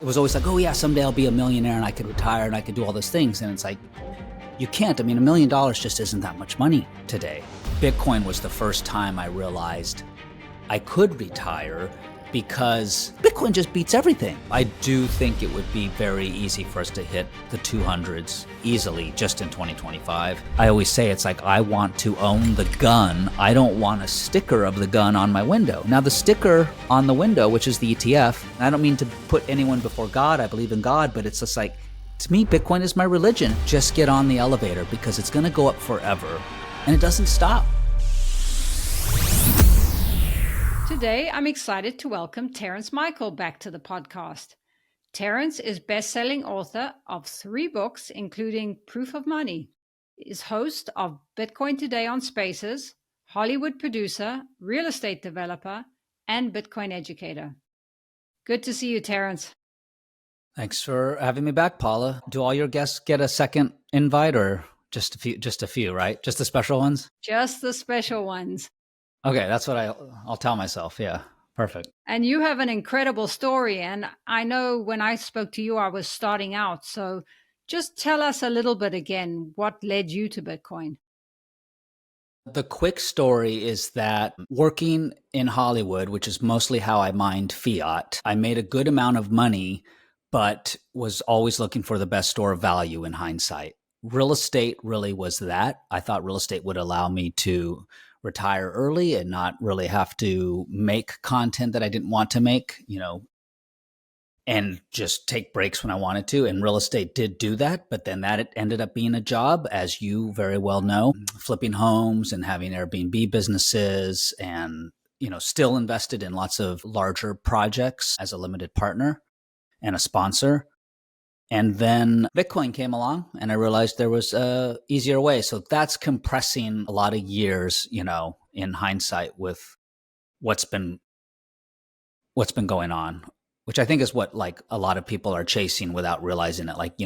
It was always like, oh yeah, someday I'll be a millionaire and I could retire and I could do all those things. And it's like, you can't. I mean, $1 million just isn't that much money today. Bitcoin was the first time I realized I could retire because Bitcoin just beats everything. I do think it would be very easy for us to hit the 200s easily just in 2025. I always say it's like, I want to own the gun. I don't want a sticker of the gun on my window. Now the sticker on the window, which is the ETF, I don't mean to put anyone before God. I believe in God, but it's just like, to me, Bitcoin is my religion. Just get on the elevator because it's going to go up forever and it doesn't stop. Today, I'm excited to welcome Terence Michael back to the podcast. Terence is best-selling author of 3 books, including Proof of Money, is host of Bitcoin Today on Spaces, Hollywood producer, real estate developer, and Bitcoin educator. Good to see you, Terence. Thanks for having me back, Paula. Do all your guests get a second invite or just a few, right? Just the special ones? Just the special ones. Okay, that's what I'll tell myself. Yeah, perfect. And you have an incredible story. And I know when I spoke to you, I was starting out. So just tell us a little bit again, what led you to Bitcoin? The quick story is that working in Hollywood, which is mostly how I mined fiat, I made a good amount of money, but was always looking for the best store of value in hindsight. Real estate really was that. I thought real estate would allow me to retire early and not really have to make content that I didn't want to make, and just take breaks when I wanted to. And real estate did do that, but then that ended up being a job, as you very well know, flipping homes and having Airbnb businesses and, still invested in lots of larger projects as a limited partner and a sponsor. And then Bitcoin came along and I realized there was a easier way. So that's compressing a lot of years, in hindsight with what's been going on, which I think is what like a lot of people are chasing without realizing it. Like,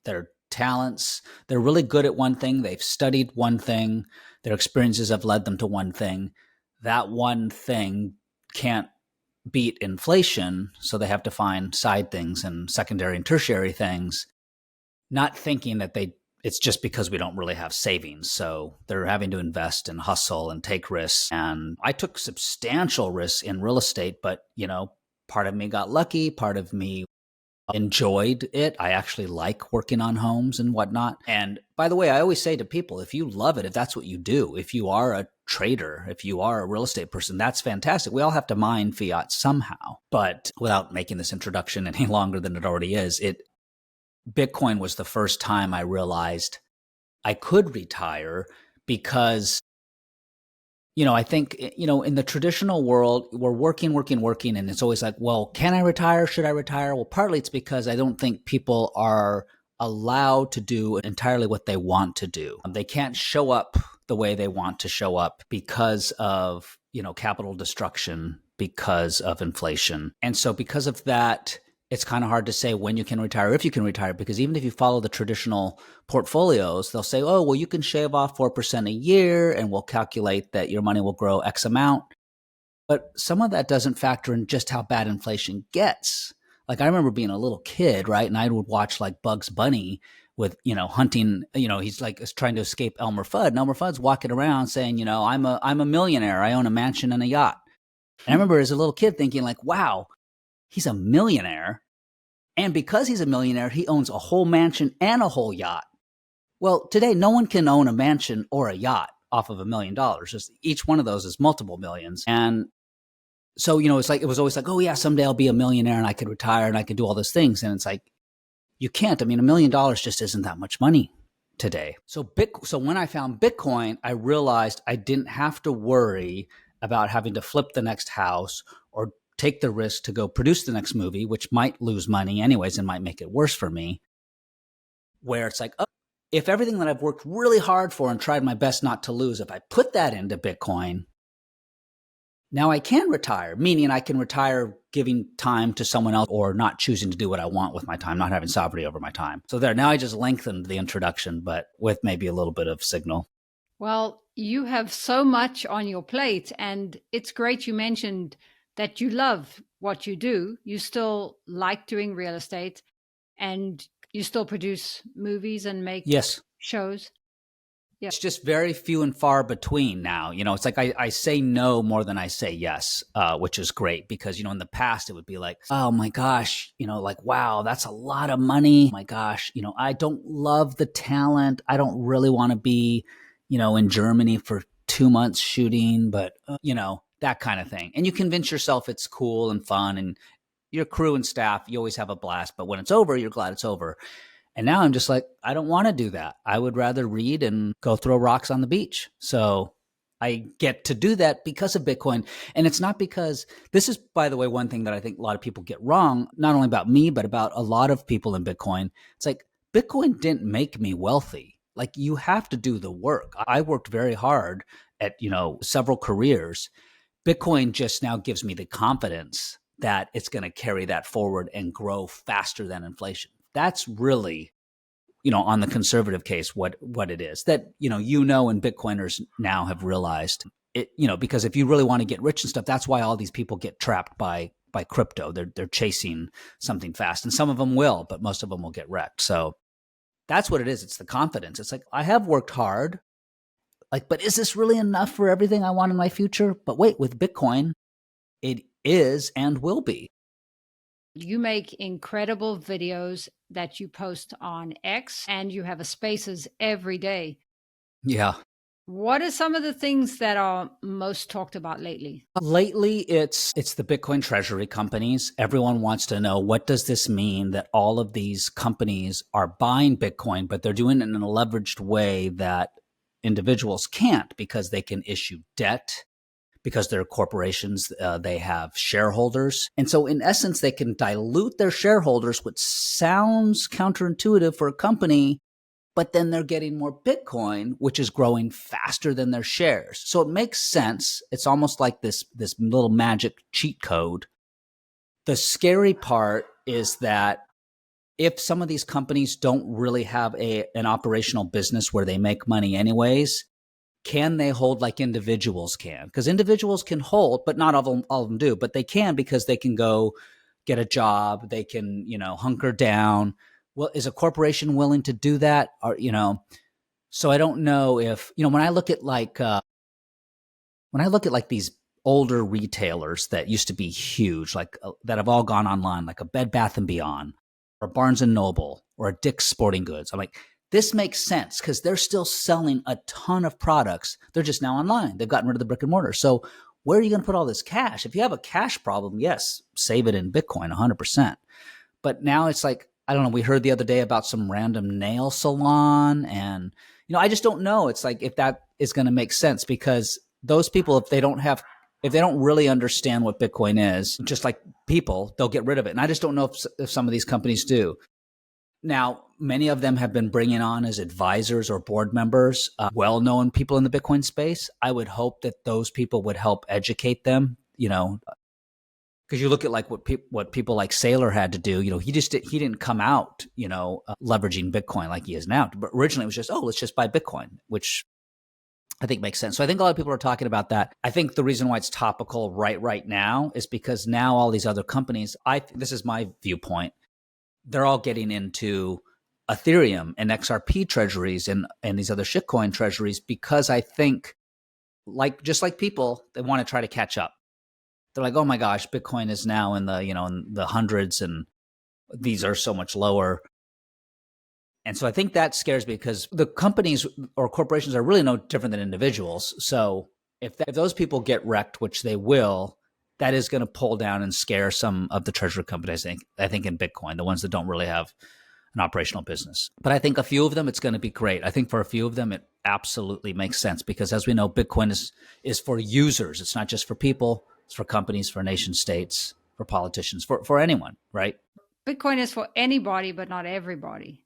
their talents, they're really good at one thing. They've studied one thing. Their experiences have led them to one thing. That one thing can't beat inflation, so they have to find side things and secondary and tertiary things, not thinking that it's just because we don't really have savings. So they're having to invest and hustle and take risks. And I took substantial risks in real estate, but, part of me got lucky, part of me enjoyed it. I actually like working on homes and whatnot. And by the way, I always say to people, if you love it, if that's what you do, if you are a trader, if you are a real estate person, that's fantastic. We all have to mine fiat somehow. But without making this introduction any longer than it already is, Bitcoin was the first time I realized I could retire because I think, in the traditional world, we're working, and it's always like, well, can I retire? Should I retire? Well, partly it's because I don't think people are allowed to do entirely what they want to do. They can't show up the way they want to show up because of, capital destruction, because of inflation. And so because of that, it's kind of hard to say when you can retire, if you can retire, because even if you follow the traditional portfolios, they'll say, oh, well, you can shave off 4% a year and we'll calculate that your money will grow X amount. But some of that doesn't factor in just how bad inflation gets. Like I remember being a little kid, right? And I would watch like Bugs Bunny with, hunting, he's like trying to escape Elmer Fudd. And Elmer Fudd's walking around saying, I'm a millionaire. I own a mansion and a yacht. And I remember as a little kid thinking like, wow, he's a millionaire. And because he's a millionaire, he owns a whole mansion and a whole yacht. Well, today, no one can own a mansion or a yacht off of $1 million. Just each one of those is multiple millions. And so, it was always like, oh yeah, someday I'll be a millionaire and I could retire and I could do all those things. And it's like, you can't. I mean, $1 million just isn't that much money today. So when I found Bitcoin, I realized I didn't have to worry about having to flip the next house or take the risk to go produce the next movie, which might lose money anyways and might make it worse for me, where it's like, oh, if everything that I've worked really hard for and tried my best not to lose, if I put that into Bitcoin, now I can retire, meaning I can retire giving time to someone else or not choosing to do what I want with my time, not having sovereignty over my time. So now I just lengthened the introduction, but with maybe a little bit of signal. Well, you have so much on your plate, and it's great you mentioned that you love what you do. You still like doing real estate, and you still produce movies and make Yes. shows. Yeah. It's just very few and far between now. It's like I say no more than I say yes, which is great because, in the past it would be like, oh my gosh, like, wow, that's a lot of money. Oh my gosh, I don't love the talent. I don't really want to be, in Germany for 2 months shooting, but, that kind of thing. And you convince yourself it's cool and fun, and your crew and staff, you always have a blast. But when it's over, you're glad it's over. And now I'm just like, I don't want to do that. I would rather read and go throw rocks on the beach. So I get to do that because of Bitcoin. And it's not because this is, by the way, one thing that I think a lot of people get wrong, not only about me, but about a lot of people in Bitcoin. It's like, Bitcoin didn't make me wealthy. Like, you have to do the work. I worked very hard at, several careers. Bitcoin just now gives me the confidence that it's going to carry that forward and grow faster than inflation. That's really, on the conservative case, what it is that, and Bitcoiners now have realized it, because if you really want to get rich and stuff, that's why all these people get trapped by crypto. They're chasing something fast, and some of them will, but most of them will get wrecked. So that's what it is. It's the confidence. It's like, I have worked hard, like, but is this really enough for everything I want in my future? But wait, with Bitcoin, it is and will be. You make incredible videos that you post on X, and you have a spaces every day. Yeah. What are some of the things that are most talked about lately? Lately, it's the Bitcoin Treasury companies. Everyone wants to know, what does this mean that all of these companies are buying Bitcoin, but they're doing it in a leveraged way that individuals can't, because they can issue debt, because they're corporations, they have shareholders. And so in essence, they can dilute their shareholders, which sounds counterintuitive for a company, but then they're getting more Bitcoin, which is growing faster than their shares. So it makes sense. It's almost like this little magic cheat code. The scary part is that if some of these companies don't really have an operational business where they make money anyways, can they hold like individuals can? Because individuals can hold, but not all of them do. But they can, because they can go get a job. They can, hunker down. Well, is a corporation willing to do that? Or, so I don't know if, when I look at these older retailers that used to be huge, like that have all gone online, like a Bed Bath and Beyond, or Barnes and Noble, or a Dick's Sporting Goods, I'm like, this makes sense because they're still selling a ton of products. They're just now online. They've gotten rid of the brick and mortar. So where are you going to put all this cash? If you have a cash problem, yes, save it in Bitcoin 100%. But now it's like, I don't know, we heard the other day about some random nail salon, and, I just don't know. It's like, if that is going to make sense, because those people, if they don't really understand what Bitcoin is, just like people, they'll get rid of it. And I just don't know if some of these companies do. Now, many of them have been bringing on as advisors or board members, well-known people in the Bitcoin space. I would hope that those people would help educate them, because you look at like what people like Saylor had to do. He didn't come out, leveraging Bitcoin like he is now. But originally it was just, let's just buy Bitcoin, which I think makes sense. So I think a lot of people are talking about that. I think the reason why it's topical right now is because now all these other companies, this is my viewpoint, they're all getting into Ethereum and XRP treasuries and these other shitcoin treasuries, because I think, just like people, they want to try to catch up. They're like, oh my gosh, Bitcoin is now in the hundreds, and these are so much lower. And so I think that scares me, because the companies or corporations are really no different than individuals. So if those people get wrecked, which they will, that is going to pull down and scare some of the treasury companies, I think in Bitcoin, the ones that don't really have an operational business. But I think a few of them, it's going to be great. I think for a few of them, it absolutely makes sense, because as we know, Bitcoin is for users. It's not just for people. It's for companies, for nation states, for politicians, for anyone, right? Bitcoin is for anybody, but not everybody.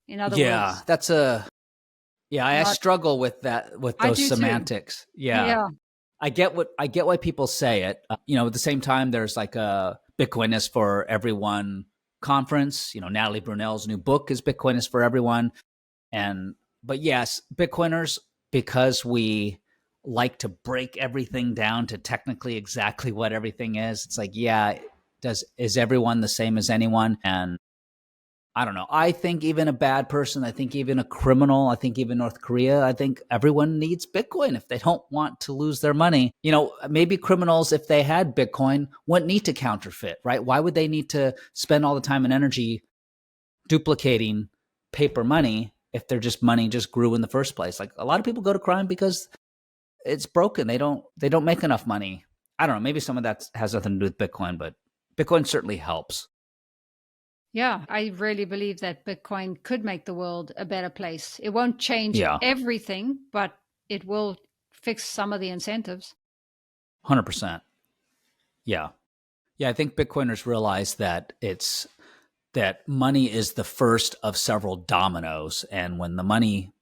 In other Yeah, words, I struggle with that, with I those do too. semantics. Yeah. Yeah. I get why people say it. At the same time, there's like a Bitcoin is for everyone conference. Natalie Brunell's new book is Bitcoin is for everyone. But yes, Bitcoiners, because we like to break everything down to technically exactly what everything is. It's like, yeah, is everyone the same as anyone? And I don't know. I think even a bad person, I think even a criminal, I think even North Korea, I think everyone needs Bitcoin if they don't want to lose their money. Maybe criminals, if they had Bitcoin, wouldn't need to counterfeit, right? Why would they need to spend all the time and energy duplicating paper money if their just money just grew in the first place? Like, a lot of people go to crime because it's broken. They don't make enough money. I don't know. Maybe some of that has nothing to do with Bitcoin, but Bitcoin certainly helps. Yeah, I really believe that Bitcoin could make the world a better place. It won't change Yeah, everything, but it will fix some of the incentives. 100%. Yeah. Yeah, I think Bitcoiners realize that money is the first of several dominoes. And when the money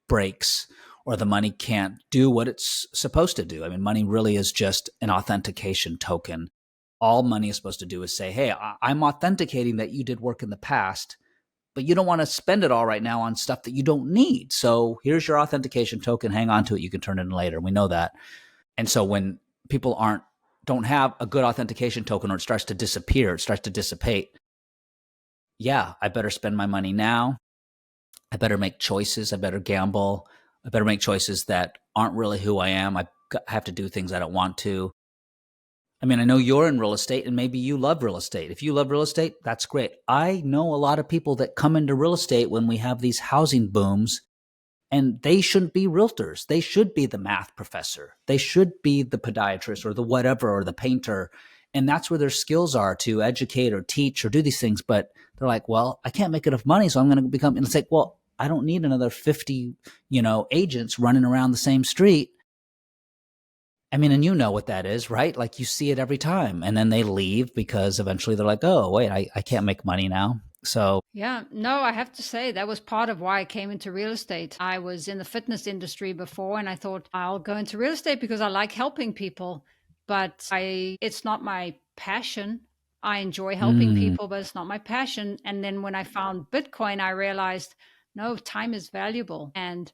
breaks or the money can't do what it's supposed to do, I mean, money really is just an authentication token. All money is supposed to do is say, hey, I'm authenticating that you did work in the past, but you don't want to spend it all right now on stuff that you don't need. So here's your authentication token. Hang on to it. You can turn it in later. We know that. And so when people don't have a good authentication token, or it starts to disappear, it starts to dissipate, yeah, I better spend my money now. I better make choices. I better gamble. I better make choices that aren't really who I am. I have to do things I don't want to. I mean, I know you're in real estate and maybe you love real estate. If you love real estate, that's great. I know a lot of people that come into real estate when we have these housing booms, and they shouldn't be realtors. They should be the math professor. They should be the podiatrist or the whatever or the painter. And that's where their skills are, to educate or teach or do these things. But they're like, well, I can't make enough money, so I'm going to become, and it's like, well, I don't need another 50, agents running around the same street. I mean, and you know what that is, right? Like, you see it every time. And then they leave because eventually they're like, oh, wait, I can't make money now. So, Yeah, no, I have to say that was part of why I came into real estate. I was in the fitness industry before and I thought I'll go into real estate because I like helping people, but it's not my passion. I enjoy helping mm, people, but it's not my passion. And then when I found Bitcoin, I realized no, time is valuable and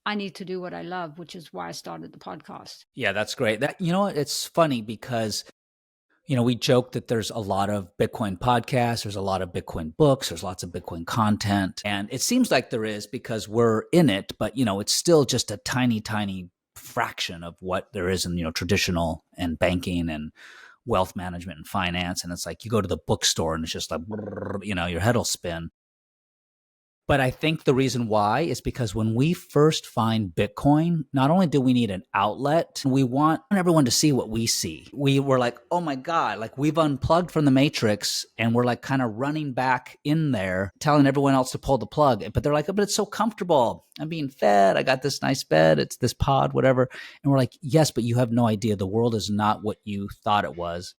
I need to do what I love, which is why I started the podcast. yeah, that's great. It's funny because we joke that there's a lot of Bitcoin podcasts, there's a lot of Bitcoin books, there's lots of Bitcoin content. And it seems like there is because we're in it, but it's still just a tiny, tiny fraction of what there is in, traditional and banking and wealth management and finance. And it's like you go to the bookstore and it's just like, your head will spin. But I think the reason why is because when we first find Bitcoin, not only do we need an outlet, we want everyone to see what we see. We were like, oh my God, like we've unplugged from the matrix and we're like kind of running back in there, telling everyone else to pull the plug. But they're like, oh, but it's so comfortable. I'm being fed. I got this nice bed. It's this pod, whatever. And we're like, yes, but you have no idea. The world is not what you thought it was.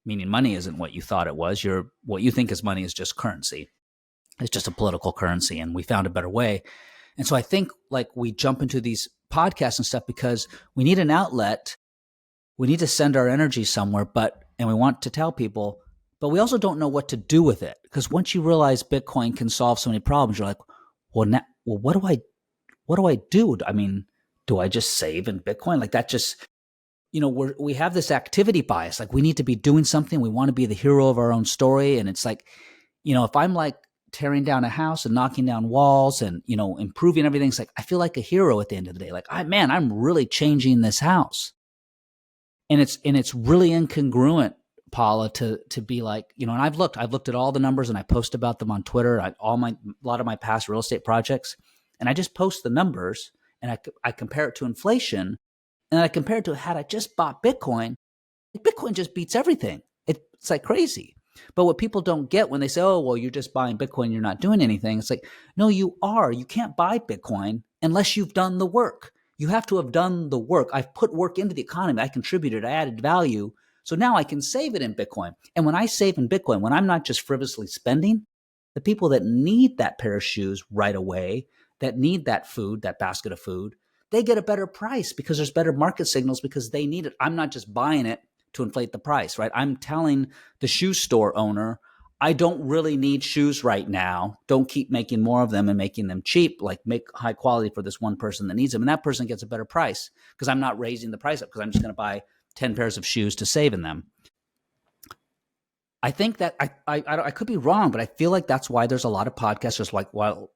Meaning money isn't what you thought it was. What you think is money is just currency. It's just a political currency, and we found a better way. And so I think like we jump into these podcasts and stuff because we need an outlet. We need to send our energy somewhere, and we want to tell people, but we also don't know what to do with it. Because once you realize Bitcoin can solve so many problems, you're like, well, what do I do? I mean, do I just save in Bitcoin? Like that just, we have this activity bias. Like we need to be doing something. We want to be the hero of our own story. And it's like, if I'm like tearing down a house and knocking down walls and, improving everything, it's like, I feel like a hero at the end of the day. Like, I'm really changing this house. And it's really incongruent, Paula, to be like, and I've looked at all the numbers and I post about them on Twitter, a lot of my past real estate projects. And I just post the numbers and I compare it to inflation. And I compare it to, had I just bought Bitcoin, Bitcoin just beats everything. It's like crazy. But what people don't get when they say, oh, well, you're just buying Bitcoin, you're not doing anything. It's like, no, you are. You can't buy Bitcoin unless you've done the work. You have to have done the work. I've put work into the economy. I contributed. I added value. So now I can save it in Bitcoin. And when I save in Bitcoin, when I'm not just frivolously spending, the people that need that pair of shoes right away, that need that food, that basket of food, they get a better price because there's better market signals because they need it. I'm not just buying it to inflate the price, right? I'm telling the shoe store owner, I don't really need shoes right now. Don't keep making more of them and making them cheap. Like make high quality for this one person that needs them. And that person gets a better price because I'm not raising the price up because I'm just going to buy 10 pairs of shoes to save in them. I think that I could be wrong, but I feel like that's why there's a lot of podcasts. There's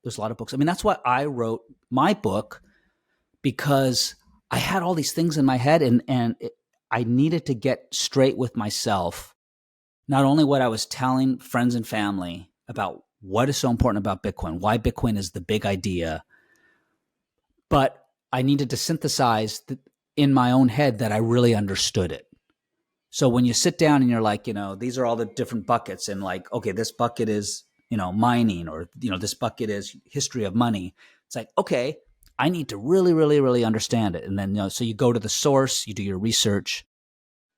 there's a lot of books. I mean, that's why I wrote my book, because I had all these things in my head and I needed to get straight with myself. Not only what I was telling friends and family about what is so important about Bitcoin, why Bitcoin is the big idea, but I needed to synthesize in my own head that I really understood it. So when you sit down and you're like, these are all the different buckets, and like, okay, this bucket is, mining, or, this bucket is history of money. It's like, okay, I need to really, really, really understand it. And then, so you go to the source, you do your research.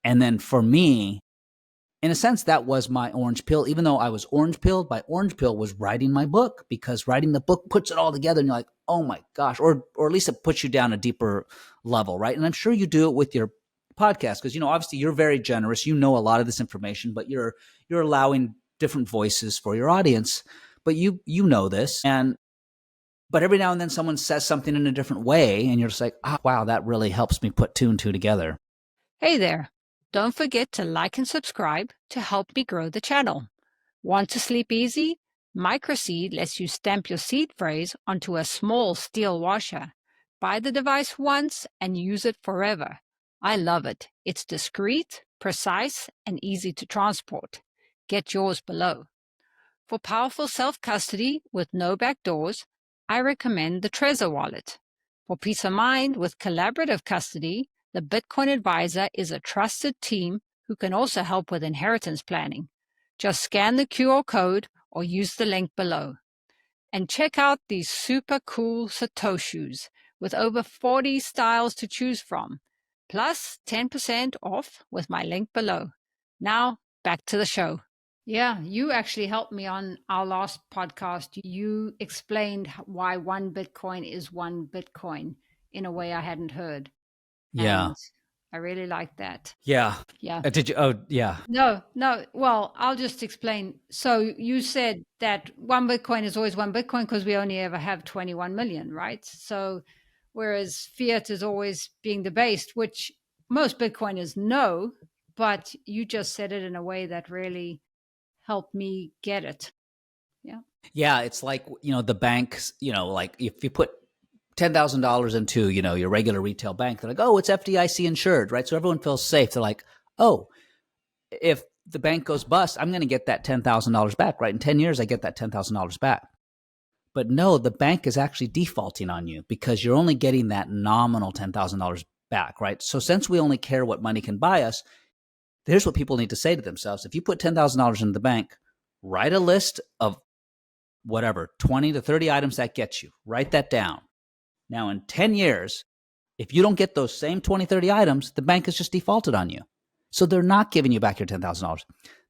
And then for me, in a sense, that was my orange pill. Even though I was orange pilled, my orange pill was writing my book, because writing the book puts it all together and you're like, oh my gosh, or at least it puts you down a deeper level, right? And I'm sure you do it with your podcast because, obviously you're very generous. You know a lot of this information, but you're allowing different voices for your audience. But you know this. But every now and then someone says something in a different way and you're just like, wow, that really helps me put two and two together. Hey there. Don't forget to like and subscribe to help me grow the channel. Want to sleep easy? Microseed lets you stamp your seed phrase onto a small steel washer. Buy the device once and use it forever. I love it. It's discreet, precise, and easy to transport. Get yours below. For powerful self-custody with no backdoors, I recommend the Trezor wallet. For peace of mind with collaborative custody, the Bitcoin Advisor is a trusted team who can also help with inheritance planning. Just scan the QR code or use the link below. And check out these super cool Satoshis with over 40 styles to choose from, plus 10% off with my link below. Now, back to the show. Yeah, you actually helped me on our last podcast. You explained why one Bitcoin is one Bitcoin in a way I hadn't heard. Yeah. And I really like that. Yeah. Yeah. Did you? Oh, yeah. No. Well, I'll just explain. So you said that one Bitcoin is always one Bitcoin because we only ever have 21 million, right? So whereas fiat is always being debased, which most Bitcoiners know, but you just said it in a way that really helped me get it. Yeah. Yeah. It's like, the banks, like if you put $10,000 into, your regular retail bank, they're like, oh, it's FDIC insured, right? So everyone feels safe. They're like, oh, if the bank goes bust, I'm going to get that $10,000 back, right? In 10 years, I get that $10,000 back. But no, the bank is actually defaulting on you because you're only getting that nominal $10,000 back, right? So since we only care what money can buy us, here's what people need to say to themselves. If you put $10,000 in the bank, write a list of whatever, 20 to 30 items that get you. Write that down. Now, in 10 years, if you don't get those same 20, 30 items, the bank has just defaulted on you. So they're not giving you back your $10,000.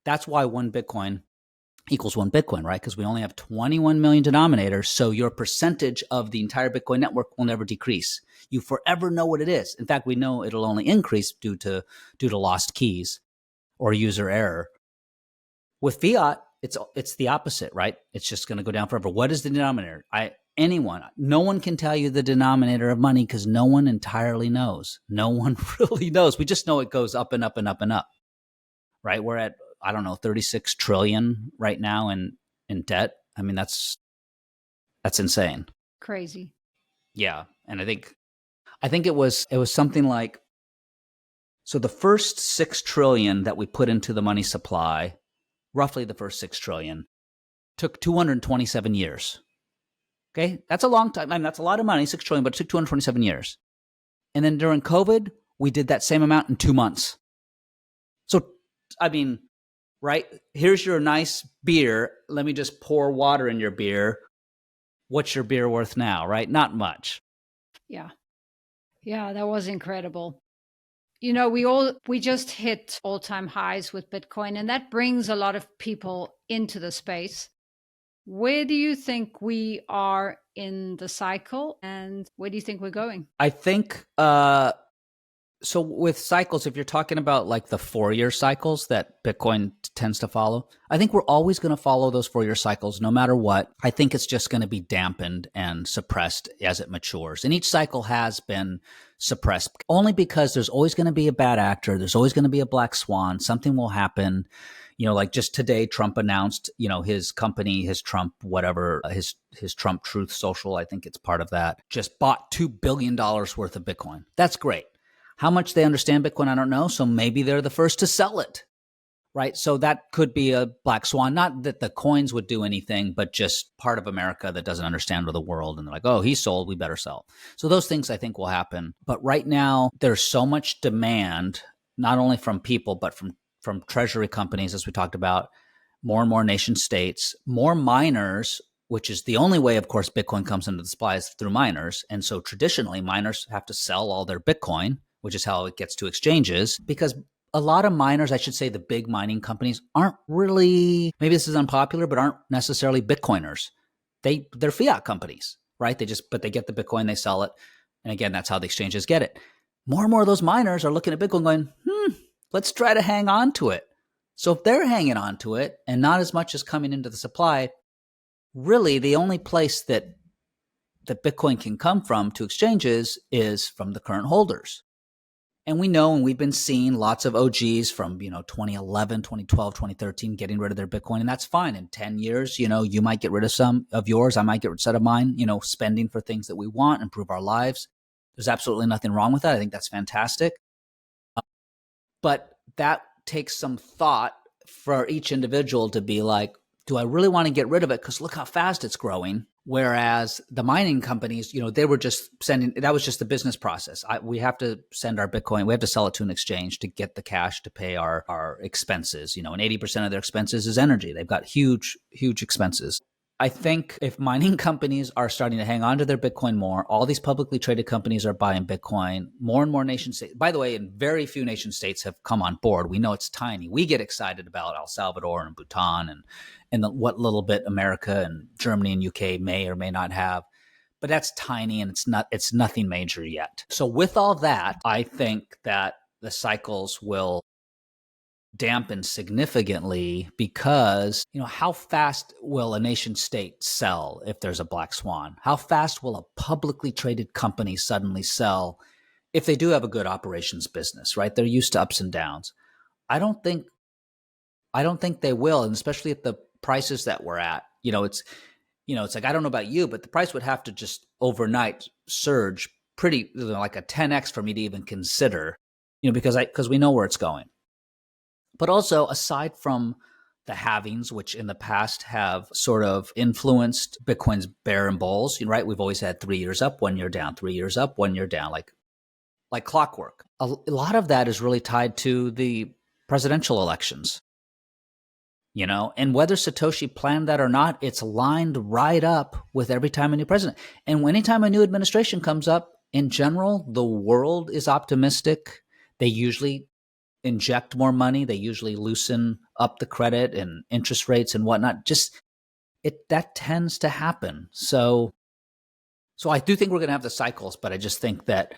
That's why one Bitcoin equals one Bitcoin, right? Because we only have 21 million denominators. So your percentage of the entire Bitcoin network will never decrease. You forever know what it is. In fact, we know it'll only increase due to lost keys or user error. With fiat, it's the opposite, right? It's just going to go down forever. What is the denominator? No one can tell you the denominator of money because no one entirely knows. No one really knows. We just know it goes up and up and up and up, right? We're at, I don't know, 36 trillion right now in debt. I mean, that's insane. Crazy. Yeah. And I think it was something like, so the first 6 trillion that we put into the money supply, roughly the first 6 trillion, took 227 years. Okay, that's a long time. I mean, that's a lot of money, 6 trillion, but it took 227 years. And then during COVID, we did that same amount in 2 months. So, I mean, right? Here's your nice beer. Let me just pour water in your beer. What's your beer worth now, right? Not much. Yeah. Yeah, that was incredible. We just hit all-time highs with Bitcoin, and that brings a lot of people into the space. Where do you think we are in the cycle, and where do you think we're going? I think So with cycles, if you're talking about like the 4-year cycles that Bitcoin tends to follow, I think we're always going to follow those 4-year cycles no matter what. I think it's just going to be dampened and suppressed as it matures. And each cycle has been suppressed only because there's always going to be a bad actor. There's always going to be a black swan. Something will happen. Like just today, Trump announced, his company, his Trump, whatever, his Trump Truth Social, I think it's part of that, just bought $2 billion worth of Bitcoin. That's great. How much they understand Bitcoin, I don't know. So maybe they're the first to sell it, right? So that could be a black swan. Not that the coins would do anything, but just part of America that doesn't understand the world. And they're like, oh, he sold, we better sell. So those things I think will happen. But right now, there's so much demand, not only from people, but from treasury companies, as we talked about, more and more nation states, more miners, which is the only way, of course, Bitcoin comes into the supply is through miners. And so traditionally, miners have to sell all their Bitcoin, which is how it gets to exchanges, because a lot of miners, I should say the big mining companies, aren't really, maybe this is unpopular, but aren't necessarily Bitcoiners. They're fiat companies, right? But they get the Bitcoin, they sell it. And again, that's how the exchanges get it. More and more of those miners are looking at Bitcoin going, let's try to hang on to it. So if they're hanging on to it and not as much is coming into the supply, really the only place that Bitcoin can come from to exchanges is from the current holders. And we know, and we've been seeing lots of OGs from, 2011, 2012, 2013 getting rid of their Bitcoin. And that's fine. In 10 years, you might get rid of some of yours. I might get rid of some of mine, spending for things that we want, improve our lives. There's absolutely nothing wrong with that. I think that's fantastic. But that takes some thought for each individual to be like, do I really want to get rid of it? Because look how fast it's growing. Whereas the mining companies, they were just sending, that was just the business process. We have to send our Bitcoin, we have to sell it to an exchange to get the cash to pay our expenses, and 80% of their expenses is energy. They've got huge, huge expenses. I think if mining companies are starting to hang on to their Bitcoin more, all these publicly traded companies are buying Bitcoin, more and more nation states. By the way, and very few nation states have come on board. We know it's tiny. We get excited about El Salvador and Bhutan and what little bit America and Germany and UK may or may not have. But that's tiny and it's nothing major yet. So with all that, I think that the cycles will dampen significantly because, how fast will a nation state sell if there's a black swan? How fast will a publicly traded company suddenly sell if they do have a good operations business, right? They're used to ups and downs. I don't think they will, and especially at the prices that we're at. It's like, I don't know about you, but the price would have to just overnight surge pretty, like a 10x for me to even consider, because we know where it's going. But also, aside from the halvings, which in the past have sort of influenced Bitcoin's bear and bulls, right? We've always had 3 years up, 1 year down, 3 years up, 1 year down, like clockwork. A lot of that is really tied to the presidential elections, and whether Satoshi planned that or not, it's lined right up with every time a new president. And anytime a new administration comes up, in general, the world is optimistic. They usually inject more money. They usually loosen up the credit and interest rates and whatnot. That tends to happen. So I do think we're going to have the cycles, but I just think that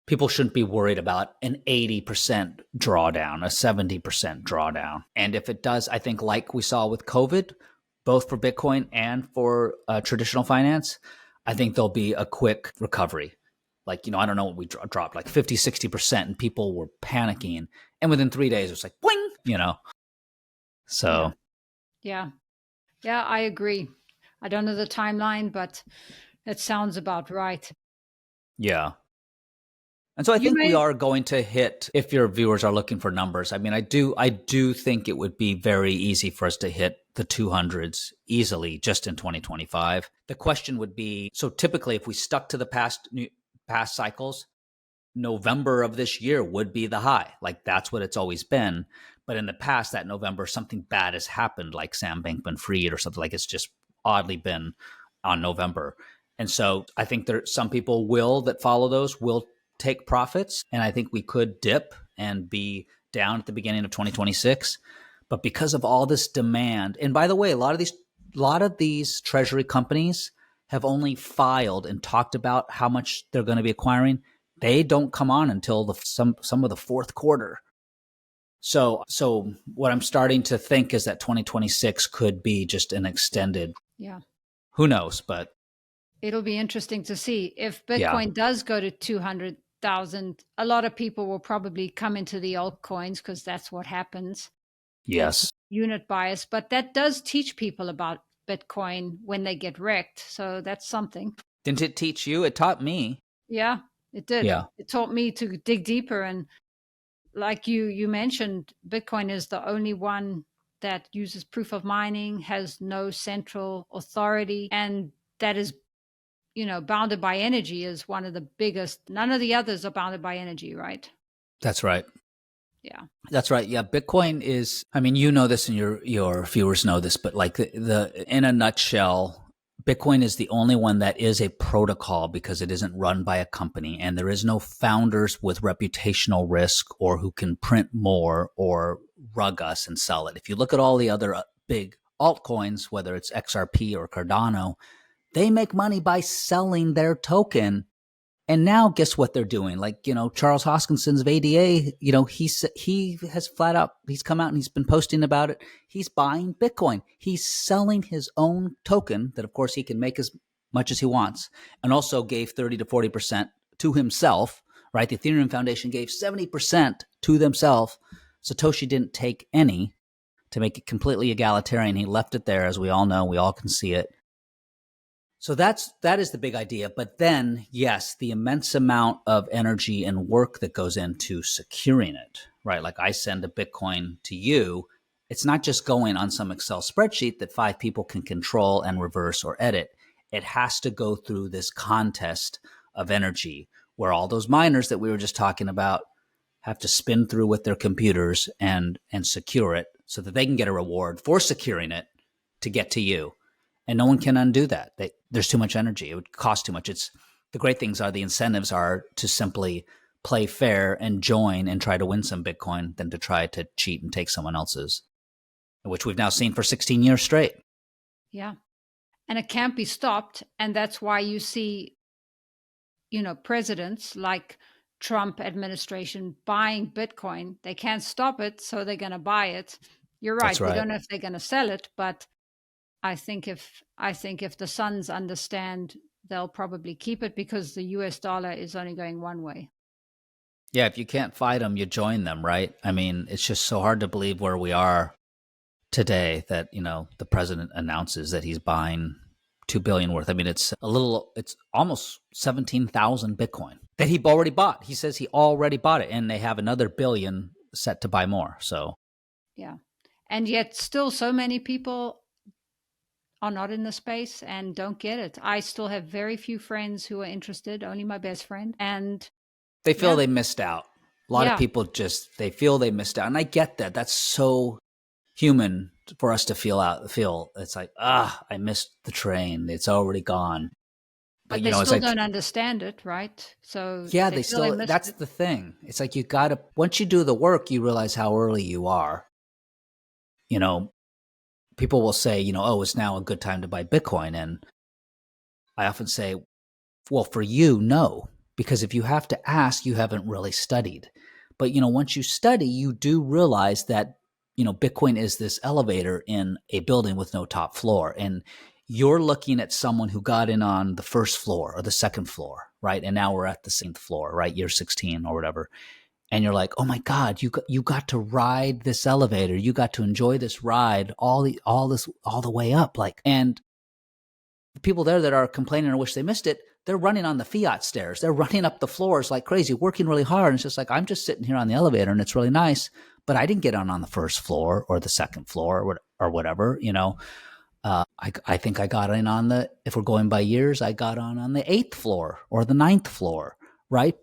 people shouldn't be worried about an 80% drawdown, a 70% drawdown. And if it does, I think like we saw with COVID, both for Bitcoin and for traditional finance, I think there'll be a quick recovery. I don't know what we dropped, like 50, 60%, and people were panicking. And within 3 days, it was like, boing, So. Yeah, I agree. I don't know the timeline, but it sounds about right. Yeah. And so I think we are going to hit, if your viewers are looking for numbers, I mean, I do think it would be very easy for us to hit the 200s easily just in 2025. The question would be, so typically if we stuck to the past cycles, November of this year would be the high. Like that's what it's always been. But in the past, that November, something bad has happened, like Sam Bankman-Fried or something. Like it's just oddly been on November. And so I think some people that follow those will take profits. And I think we could dip and be down at the beginning of 2026. But because of all this demand, and by the way, a lot of these treasury companies have only filed and talked about how much they're going to be acquiring. they don't come on until some of the fourth quarter. So what I'm starting to think is that 2026 could be just an extended. Yeah. Who knows? But It'll be interesting to see if yeah, Bitcoin does go to 200,000. A lot of people will probably come into the altcoins because that's what happens. There's yes. unit bias, but that does teach people about Bitcoin when they get wrecked. So that's something. Didn't it teach you? It taught me. Yeah, it did. Yeah, It taught me to dig deeper. And like you mentioned, Bitcoin is the only one that uses proof of mining, has no central authority, and that is, bounded by energy is one of the biggest. None of the others are bounded by energy, right? that's right. Yeah. That's right. Yeah, Bitcoin is. I mean, you know this, and your viewers know this, but like the in a nutshell, Bitcoin is the only one that is a protocol because it isn't run by a company, and there is no founders with reputational risk or who can print more or rug us and sell it. If you look at all the other big altcoins, whether it's XRP or Cardano, they make money by selling their token. And now, guess what they're doing? Like, Charles Hoskinson's of ADA, he has flat out, he's come out and he's been posting about it. He's buying Bitcoin. He's selling his own token that, of course, he can make as much as he wants, and also gave 30 to 40% to himself, right? The Ethereum Foundation gave 70% to themselves. Satoshi didn't take any to make it completely egalitarian. He left it there, as we all know. We all can see it. So that is the big idea. But then, yes, the immense amount of energy and work that goes into securing it, right? Like I send a Bitcoin to you. It's not just going on some Excel spreadsheet that 5 people can control and reverse or edit. It has to go through this contest of energy where all those miners that we were just talking about have to spin through with their computers and secure it so that they can get a reward for securing it to get to you. And no one can undo that. There's too much energy. It would cost too much. The great things are the incentives are to simply play fair and join and try to win some Bitcoin than to try to cheat and take someone else's, which we've now seen for 16 years straight. Yeah. And it can't be stopped. And that's why you see, presidents like Trump administration buying Bitcoin. They can't stop it, so they're going to buy it. You're right. That's We right. don't know if they're going to sell it, but I think if the Suns understand, they'll probably keep it because the US dollar is only going one way. Yeah, if you can't fight them, you join them, right? I mean, it's just so hard to believe where we are today that, the president announces that he's buying 2 billion worth. I mean, it's almost 17,000 Bitcoin that he already bought. He says he already bought it, and they have another billion set to buy more. So, yeah. And yet still so many people are not in the space and don't get it. I still have very few friends who are interested, only my best friend. And they feel they missed out. A lot of Yeah. people they feel they missed out. And I get that. That's so human for us to feel it's like, I missed the train. It's already gone. But you they know, it's still like, don't understand it, right? So yeah, they feel they missed that's it. the thing. It's like once you do the work, you realize how early you are. People will say, oh, it's now a good time to buy Bitcoin. And I often say, well, for you, no, because if you have to ask, you haven't really studied. But, once you study, you do realize that, Bitcoin is this elevator in a building with no top floor. And you're looking at someone who got in on the first floor or the second floor, right? And now we're at the 16th floor, right? Year 16 or whatever. And you're like, oh my God, you got to ride this elevator. You got to enjoy this ride all the way up. And the people there that are complaining or wish they missed it, they're running on the fiat stairs. They're running up the floors like crazy, working really hard. And it's just like, I'm just sitting here on the elevator and it's really nice, but I didn't get on the first floor or the second floor or whatever, I think I got in if we're going by years, I got on the 8th floor or the 9th floor, right?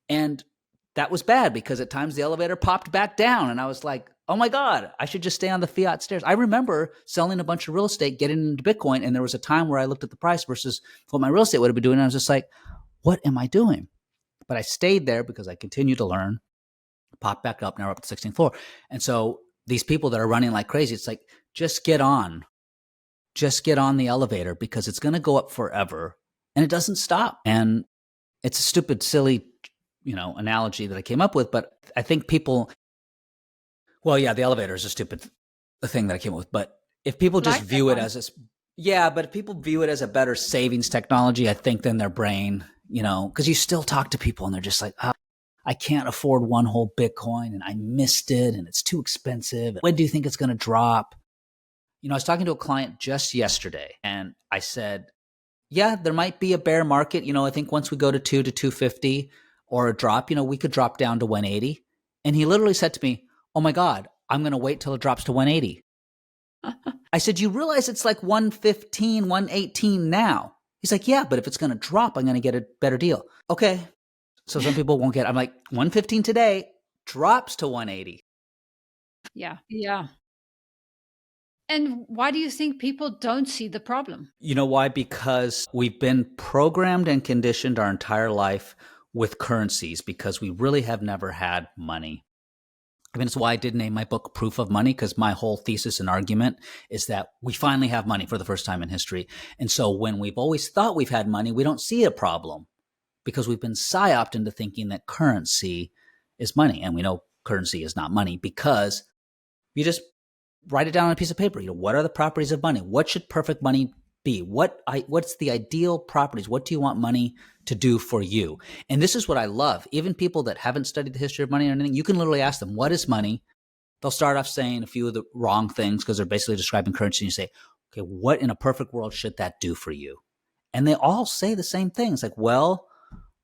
And that was bad because at times the elevator popped back down and I was like, oh my God, I should just stay on the fiat stairs. I remember selling a bunch of real estate, getting into Bitcoin, and there was a time where I looked at the price versus what my real estate would have been doing. And I was just like, what am I doing? But I stayed there because I continued to learn, popped back up. Now we're up to the 16th floor. And so these people that are running like crazy, it's like, just get on the elevator because it's going to go up forever and it doesn't stop. And it's a stupid, silly analogy that I came up with, but I think people, well, yeah, the elevator is a stupid thing that I came up with, but if people just Like that view it one. as a, yeah, but if people view it as a better savings technology, I think then their brain, because you still talk to people and they're just like, oh, I can't afford one whole Bitcoin and I missed it and it's too expensive. When do you think it's going to drop? I was talking to a client just yesterday and I said, yeah, there might be a bear market. I think once we go to 250 or a drop, we could drop down to 180. And he literally said to me, oh my God, I'm going to wait till it drops to 180. I said, you realize it's like 115, 118 now? He's like, yeah, but if it's going to drop, I'm going to get a better deal. Okay. So some people won't get, I'm like, 115 today drops to 180. Yeah. Yeah. And why do you think people don't see the problem? You know why? Because we've been programmed and conditioned our entire life with currencies because we really have never had money. I mean, it's why I did name my book Proof of Money, because my whole thesis and argument is that we finally have money for the first time in history. And so when we've always thought we've had money, we don't see a problem because we've been psyoped into thinking that currency is money. And we know currency is not money because you just write it down on a piece of paper. What are the properties of money? What should perfect money be? What's the ideal properties? What do you want money to do for you? And this is what I love. Even people that haven't studied the history of money or anything, you can literally ask them, what is money? They'll start off saying a few of the wrong things because they're basically describing currency. And you say, okay, what in a perfect world should that do for you? And they all say the same things like, well,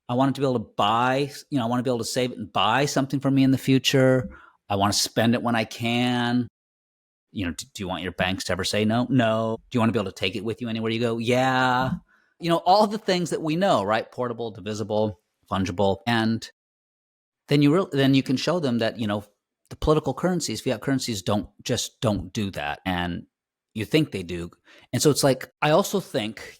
I want it to be able to buy, I want to be able to save it and buy something for me in the future. I want to spend it when I can. Do you want your banks to ever say no? No. Do you want to be able to take it with you anywhere you go? Yeah. All the things that we know, right? Portable, divisible, fungible. And then you can show them that, the political currencies, fiat currencies don't do that. And you think they do. And so it's like, I also think,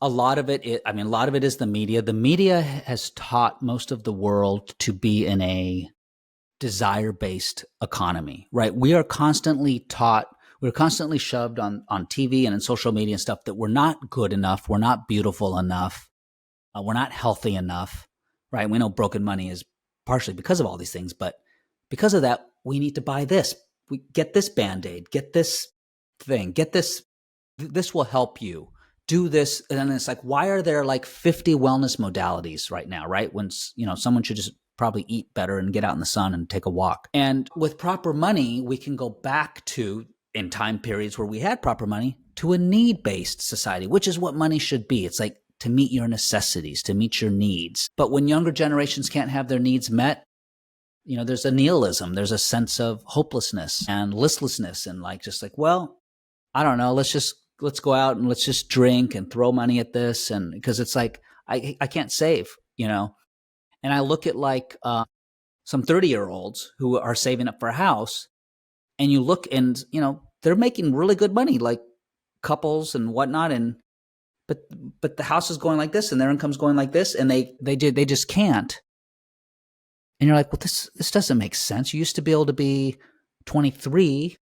a lot of it is the media. The media has taught most of the world to be in a desire-based economy, right? We're constantly shoved on TV and in social media and stuff that we're not good enough, we're not beautiful enough, we're not healthy enough, right? We know broken money is partially because of all these things, but because of that, we need to buy this. We get this Band-Aid, get this thing, get this. This will help you do this. And then it's like, why are there like 50 wellness modalities right now, right? When, someone should just probably eat better and get out in the sun and take a walk. And with proper money, we can go back to, in time periods where we had proper money, to a need-based society, which is what money should be. It's like to meet your necessities, to meet your needs. But when younger generations can't have their needs met, there's a nihilism, there's a sense of hopelessness and listlessness and well, I don't know, let's go out and let's just drink and throw money at this. And because it's like, I can't save, and I look at some 30-year-olds who are saving up for a house, and you look and, they're making really good money, like couples and whatnot. And, but the house is going like this and their income's going like this. And they just can't. And you're like, well, this doesn't make sense. You used to be able to be 23,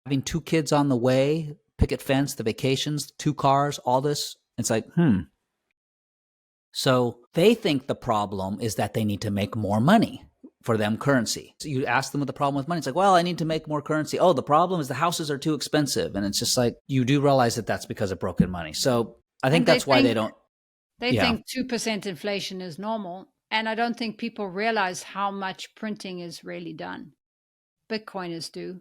having 2 kids on the way, picket fence, the vacations, 2 cars, all this. It's like, So they think the problem is that they need to make more money for them currency. So you ask them what the problem with money. It's like, well, I need to make more currency. Oh, the problem is the houses are too expensive. And it's just like, you do realize that that's because of broken money. So I think that's why they don't. They think 2% inflation is normal. And I don't think people realize how much printing is really done. Bitcoiners do,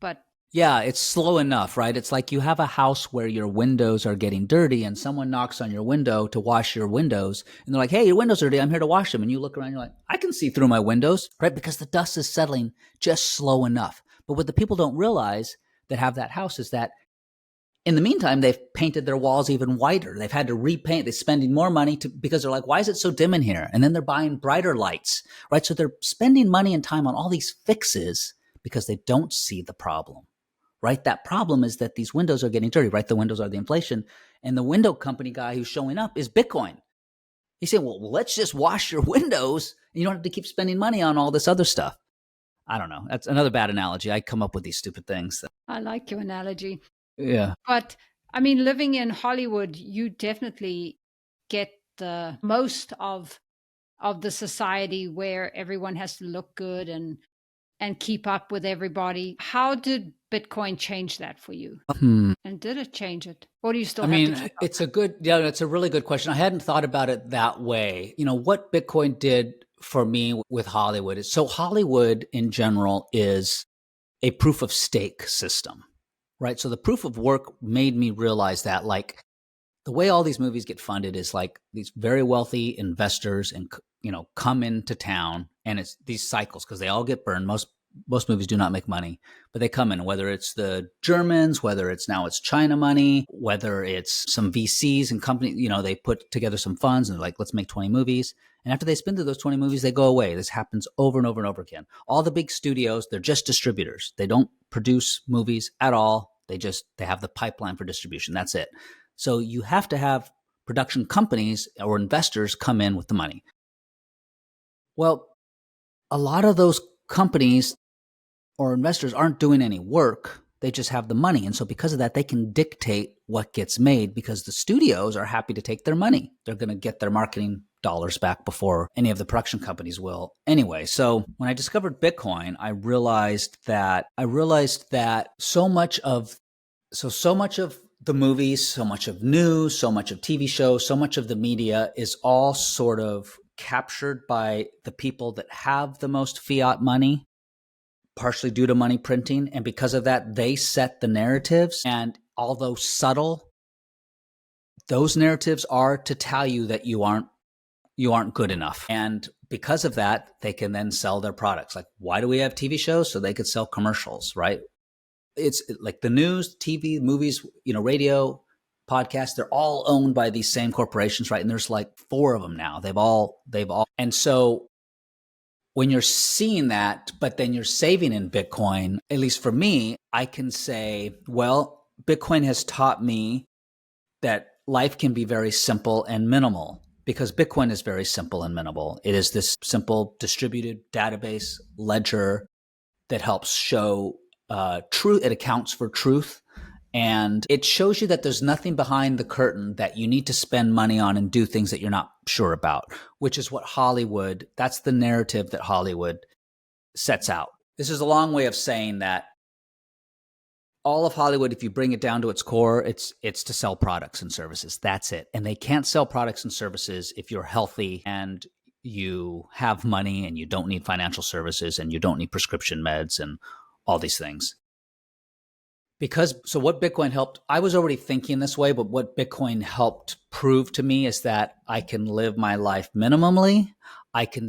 but yeah, it's slow enough, right? It's like you have a house where your windows are getting dirty and someone knocks on your window to wash your windows. And they're like, hey, your windows are dirty. I'm here to wash them. And you look around, you're like, I can see through my windows, right? Because the dust is settling just slow enough. But what the people don't realize that have that house is that in the meantime, they've painted their walls even whiter. They've had to repaint. They're spending more money because they're like, why is it so dim in here? And then they're buying brighter lights, right? So they're spending money and time on all these fixes because they don't see the problem. Right? That problem is that these windows are getting dirty, right? The windows are the inflation. And the window company guy who's showing up is Bitcoin. He's saying, well, let's just wash your windows. And you don't have to keep spending money on all this other stuff. I don't know. That's another bad analogy. I come up with these stupid things. I like your analogy. Yeah. But I mean, living in Hollywood, you definitely get the most of of the society where everyone has to look good and keep up with everybody. How did Bitcoin change that for you? And did it change it? Or do you still I have to mean, keep up? it's a really good question. I hadn't thought about it that way. What Bitcoin did for me with Hollywood is, so Hollywood in general is a proof of stake system, right? So the proof of work made me realize that, like, the way all these movies get funded is like these very wealthy investors and come into town, and it's these cycles because they all get burned. Most movies do not make money, but they come in, whether it's the Germans, whether it's China money, whether it's some VCs and companies, they put together some funds and they're like, let's make 20 movies. And after they spin through those 20 movies, they go away. This happens over and over and over again. All the big studios, they're just distributors. They don't produce movies at all. They have the pipeline for distribution. That's it. So you have to have production companies or investors come in with the money. Well, a lot of those companies or investors aren't doing any work. They just have the money. And so because of that, they can dictate what gets made because the studios are happy to take their money. They're going to get their marketing dollars back before any of the production companies will anyway. So when I discovered Bitcoin, I realized that so much of the movies, so much of news, so much of TV shows, so much of the media is all sort of captured by the people that have the most fiat money, partially due to money printing. And because of that, they set the narratives. And although subtle, those narratives are to tell you that you aren't good enough. And because of that, they can then sell their products. Like, why do we have TV shows? So they could sell commercials, right? It's like the news, TV, movies, radio, podcasts, they're all owned by these same corporations, right? And there's like 4 of them now. They've all, and so when you're seeing that, but then you're saving in Bitcoin, at least for me, I can say, well, Bitcoin has taught me that life can be very simple and minimal because Bitcoin is very simple and minimal. It is this simple distributed database ledger that helps show truth. It accounts for truth. And it shows you that there's nothing behind the curtain that you need to spend money on and do things that you're not sure about, which is what Hollywood, that's the narrative that Hollywood sets out. This is a long way of saying that all of Hollywood, if you bring it down to its core, it's to sell products and services. That's it. And they can't sell products and services if you're healthy and you have money and you don't need financial services and you don't need prescription meds and all these things. So what Bitcoin helped, I was already thinking this way, but what Bitcoin helped prove to me is that I can live my life minimally. I can,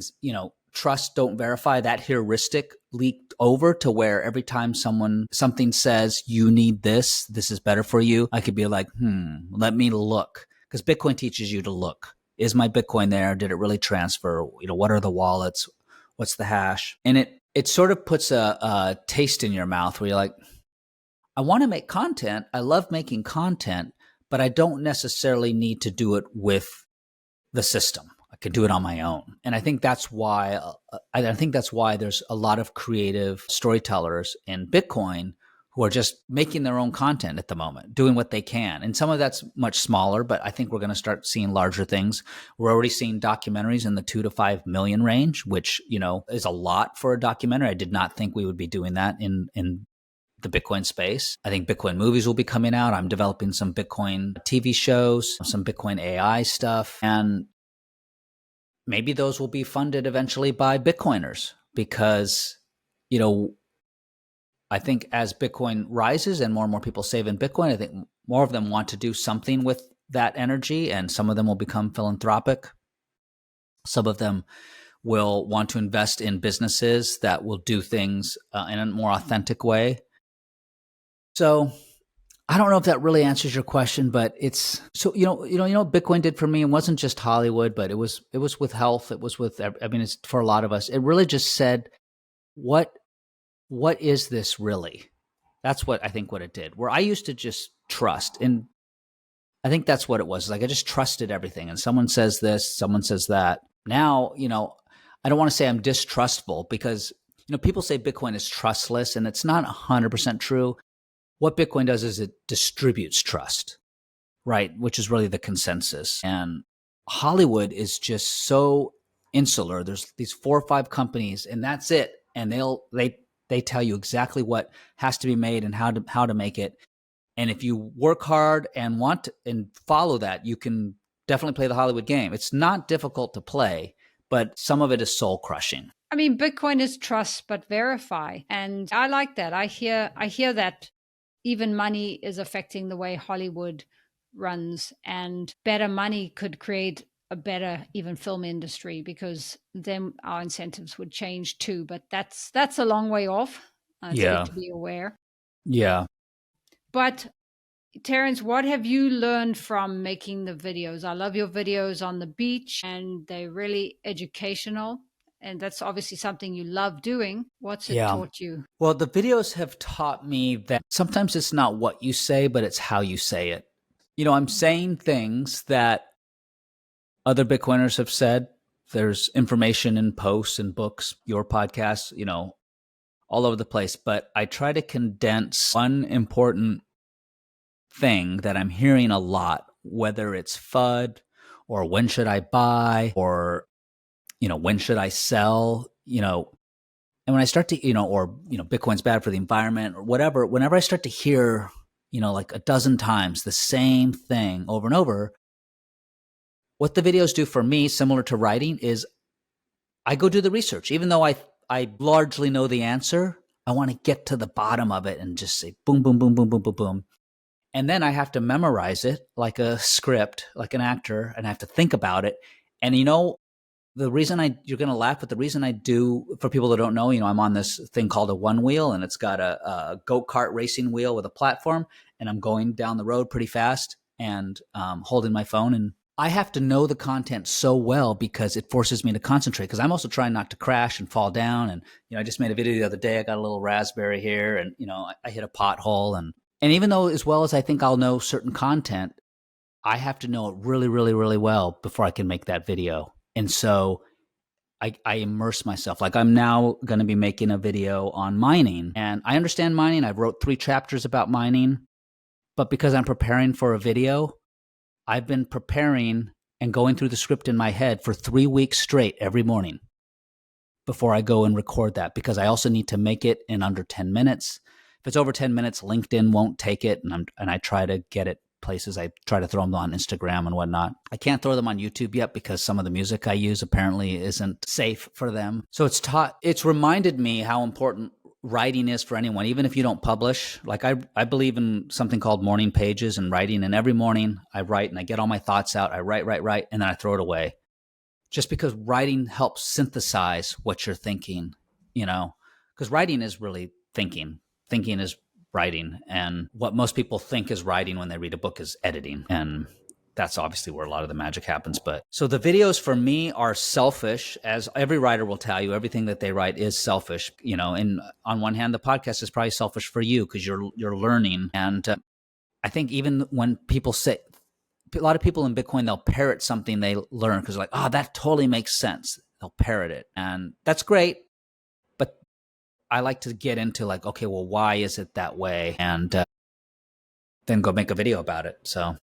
trust, don't verify. That heuristic leaked over to where every time something says you need this is better for you, I could be like, let me look. Because Bitcoin teaches you to look. Is my Bitcoin there? Did it really transfer? What are the wallets? What's the hash? And it sort of puts a taste in your mouth where you're like, I want to make content. I love making content, but I don't necessarily need to do it with the system. I can do it on my own. And I think that's why there's a lot of creative storytellers in Bitcoin who are just making their own content at the moment, doing what they can. And some of that's much smaller, but I think we're going to start seeing larger things. We're already seeing documentaries in the 2 to 5 million range, which, is a lot for a documentary. I did not think we would be doing that in the Bitcoin space. I think Bitcoin movies will be coming out. I'm developing some Bitcoin TV shows, some Bitcoin AI stuff, and maybe those will be funded eventually by Bitcoiners because, I think as Bitcoin rises and more people save in Bitcoin, I think more of them want to do something with that energy, and some of them will become philanthropic. Some of them will want to invest in businesses that will do things in a more authentic way. So I don't know if that really answers your question, but it's so what Bitcoin did for me. It wasn't just Hollywood, but it was with health. It was with, it's for a lot of us. It really just said, what is this really? That's what I think what it did. Where I used to just trust, and I think that's what it was. Like I just trusted everything, and someone says this, someone says that. Now, I don't want to say I'm distrustful because people say Bitcoin is trustless, and it's not 100% true. What Bitcoin does is it distributes trust, right? Which is really the consensus. And Hollywood is just so insular. There's these 4 or 5 companies, and that's it. And they tell you exactly what has to be made and how to make it. And if you work hard and want to, and follow that, you can definitely play the Hollywood game. It's not difficult to play, but some of it is soul crushing. I mean, Bitcoin is trust but verify, and I like that. I hear that even money is affecting the way Hollywood runs, and better money could create a better even film industry, because then our incentives would change too. But that's a long way off. It's good Yeah. to be aware. Yeah. But Terence, what have you learned from making the videos? I love your videos on the beach, and they're really educational. And that's obviously something you love doing. What's it Yeah. taught you? Well, the videos have taught me that sometimes it's not what you say, but it's how you say it. I'm saying things that other Bitcoiners have said. There's information in posts and books, your podcasts, all over the place. But I try to condense one important thing that I'm hearing a lot, whether it's FUD or when should I buy or, when should I sell, and when I start to, or, Bitcoin's bad for the environment or whatever, whenever I start to hear, like a dozen times the same thing over and over, what the videos do for me, similar to writing, is I go do the research. Even though I largely know the answer, I want to get to the bottom of it and just say boom, boom, boom, boom, boom, boom, boom. And then I have to memorize it like a script, like an actor, and I have to think about it. And the reason you're going to laugh, but the reason I do, for people that don't know, I'm on this thing called a one wheel, and it's got a go-kart racing wheel with a platform, and I'm going down the road pretty fast and holding my phone. And I have to know the content so well because it forces me to concentrate, because I'm also trying not to crash and fall down. And, I just made a video the other day. I got a little raspberry here, and, I hit a pothole. And even though, as well as I think I'll know certain content, I have to know it really, really, really well before I can make that video. And so I immerse myself. Like, I'm now going to be making a video on mining, and I understand mining. I've wrote 3 chapters about mining, but because I'm preparing for a video, I've been preparing and going through the script in my head for 3 weeks straight every morning before I go and record that, because I also need to make it in under 10 minutes. If it's over 10 minutes, LinkedIn won't take it, and I try to get it places. I try to throw them on Instagram and whatnot. I can't throw them on YouTube yet because some of the music I use apparently isn't safe for them. So it's reminded me how important writing is for anyone, even if you don't publish. Like, I believe in something called morning pages and writing, and every morning I write and I get all my thoughts out. I write, and then I throw it away. Just because writing helps synthesize what you're thinking, because writing is really thinking. Thinking is writing, and what most people think is writing when they read a book is editing, and that's obviously where a lot of the magic happens. But so the videos for me are selfish, as every writer will tell you. Everything that they write is selfish, and on one hand, the podcast is probably selfish for you because you're learning. And I think even when people say, a lot of people in Bitcoin, they'll parrot something they learn because, like, that totally makes sense. They'll parrot it, and that's great. But I like to get into, like, okay, well, why is it that way? And then go make a video about it. So,